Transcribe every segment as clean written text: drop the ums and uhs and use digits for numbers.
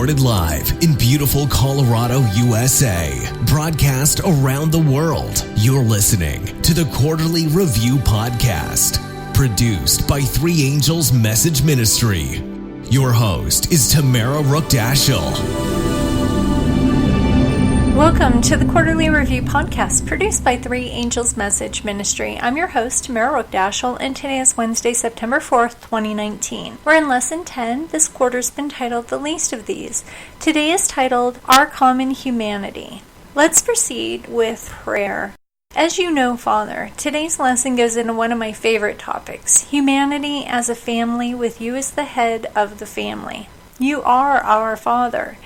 Recorded live in beautiful Colorado, USA. Broadcast around the world. You're listening to the Quarterly Review Podcast. Produced by Three Angels Message Ministry. Your host is Tamara Rookdashel. Welcome to the Quarterly Review Podcast, produced by Three Angels Message Ministry. I'm your host, Tamara Rookdashel, and today is Wednesday, September 4th, 2019. We're in Lesson 10. This quarter's been titled The Least of These. Today is titled Our Common Humanity. Let's proceed with prayer. As you know, Father, today's lesson goes into one of my favorite topics, humanity as a family with you as the head of the family. You are our Father.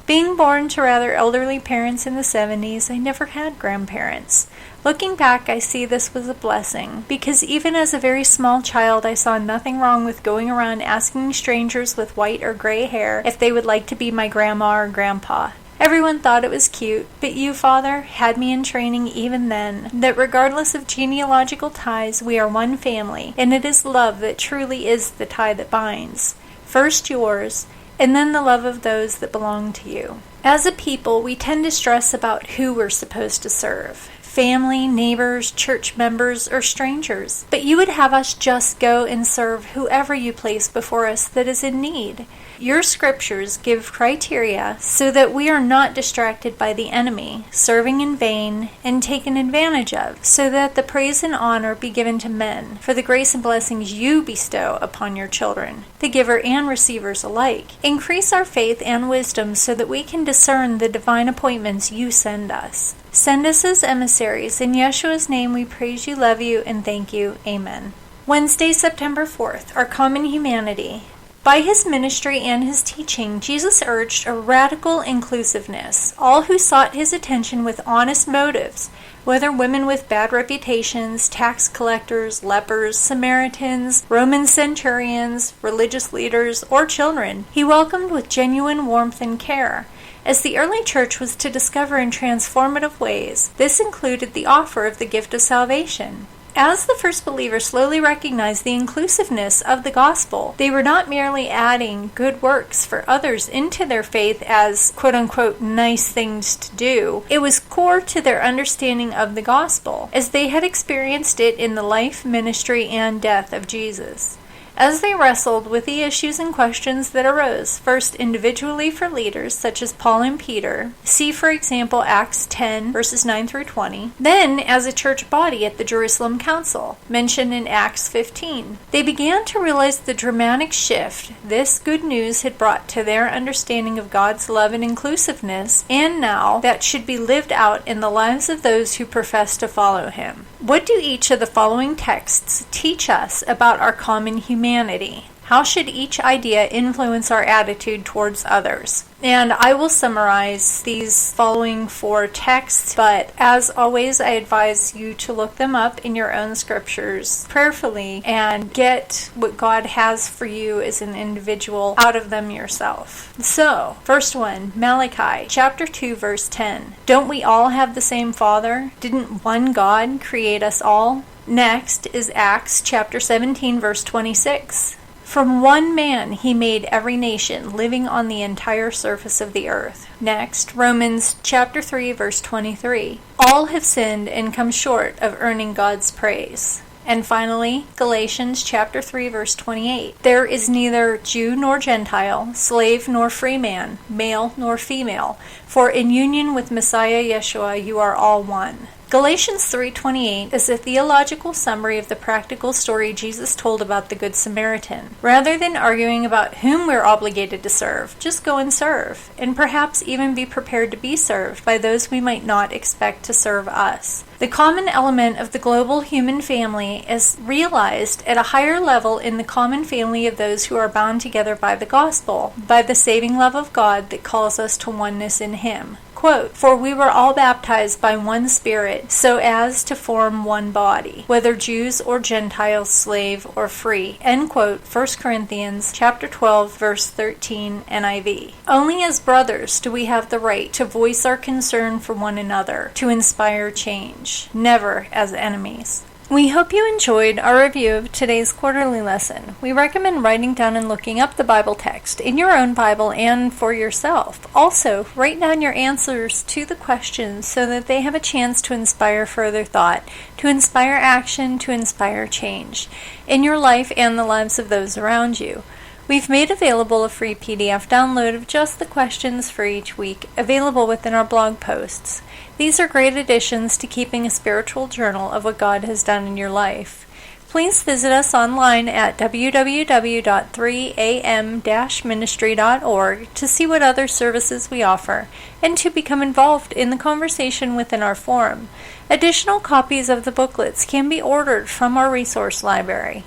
Being born to rather elderly parents in the 70s, I never had grandparents. Looking back, I see this was a blessing, because even as a very small child, I saw nothing wrong with going around asking strangers with white or gray hair if they would like to be my grandma or grandpa. Everyone thought it was cute, but you, Father, had me in training even then, that regardless of genealogical ties, we are one family, and it is love that truly is the tie that binds. First yours, and then the love of those that belong to you. As a people, we tend to stress about who we're supposed to serve. Family, neighbors, church members, or strangers. But you would have us just go and serve whoever you place before us that is in need. Your scriptures give criteria so that we are not distracted by the enemy, serving in vain, and taken advantage of, so that the praise and honor be given to men for the grace and blessings you bestow upon your children, the giver and receivers alike. Increase our faith and wisdom so that we can discern the divine appointments you send us. Send us as emissaries. In Yeshua's name we praise you, love you, and thank you. Amen. Wednesday, September 4th, Our Common Humanity. By his ministry and his teaching, Jesus urged a radical inclusiveness. All who sought his attention with honest motives, whether women with bad reputations, tax collectors, lepers, Samaritans, Roman centurions, religious leaders, or children, he welcomed with genuine warmth and care. As the early church was to discover in transformative ways, this included the offer of the gift of salvation. As the first believers slowly recognized the inclusiveness of the gospel, they were not merely adding good works for others into their faith as quote-unquote nice things to do. It was core to their understanding of the gospel, as they had experienced it in the life, ministry, and death of Jesus. As they wrestled with the issues and questions that arose, first individually for leaders such as Paul and Peter, see for example Acts 10 verses 9 through 20, then as a church body at the Jerusalem Council, mentioned in Acts 15, they began to realize the dramatic shift this good news had brought to their understanding of God's love and inclusiveness, and now that should be lived out in the lives of those who profess to follow him. What do each of the following texts teach us about our common humanity? How should each idea influence our attitude towards others? And I will summarize these following four texts, but as always, I advise you to look them up in your own scriptures prayerfully and get what God has for you as an individual out of them yourself. So, first one, Malachi, chapter 2, verse 10. Don't we all have the same Father? Didn't one God create us all? Next is Acts, chapter 17, verse 26. From one man he made every nation living on the entire surface of the earth. Next, Romans chapter 3, verse 23. All have sinned and come short of earning God's praise. And finally, Galatians chapter 3, verse 28. There is neither Jew nor Gentile, slave nor free man, male nor female, for in union with Messiah Yeshua you are all one. Galatians 3:28 is a theological summary of the practical story Jesus told about the Good Samaritan. Rather than arguing about whom we're obligated to serve, just go and serve, and perhaps even be prepared to be served by those we might not expect to serve us. The common element of the global human family is realized at a higher level in the common family of those who are bound together by the gospel, by the saving love of God that calls us to oneness in Him. Quote, for we were all baptized by one Spirit, so as to form one body, whether Jews or Gentiles, slave or free. End quote, 1 Corinthians chapter 12, verse 13, NIV. Only as brothers do we have the right to voice our concern for one another, to inspire change, never as enemies. We hope you enjoyed our review of today's quarterly lesson. We recommend writing down and looking up the Bible text in your own Bible and for yourself. Also, write down your answers to the questions so that they have a chance to inspire further thought, to inspire action, to inspire change in your life and the lives of those around you. We've made available a free PDF download of just the questions for each week, available within our blog posts. These are great additions to keeping a spiritual journal of what God has done in your life. Please visit us online at www.3am-ministry.org to see what other services we offer and to become involved in the conversation within our forum. Additional copies of the booklets can be ordered from our resource library.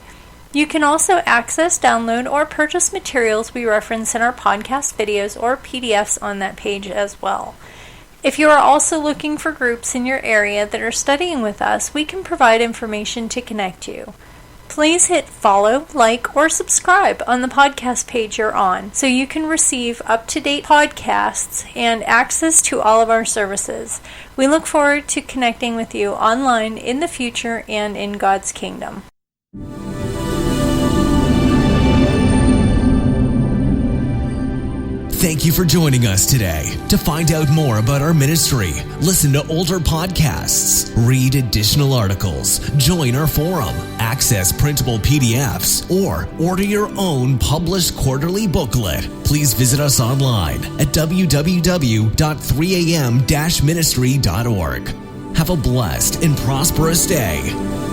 You can also access, download, or purchase materials we reference in our podcast videos or PDFs on that page as well. If you are also looking for groups in your area that are studying with us, we can provide information to connect you. Please hit follow, like, or subscribe on the podcast page you're on so you can receive up-to-date podcasts and access to all of our services. We look forward to connecting with you online in the future and in God's kingdom. Thank you for joining us today. To find out more about our ministry, listen to older podcasts, read additional articles, join our forum, access printable PDFs, or order your own published quarterly booklet, please visit us online at www.3am-ministry.org. Have a blessed and prosperous day.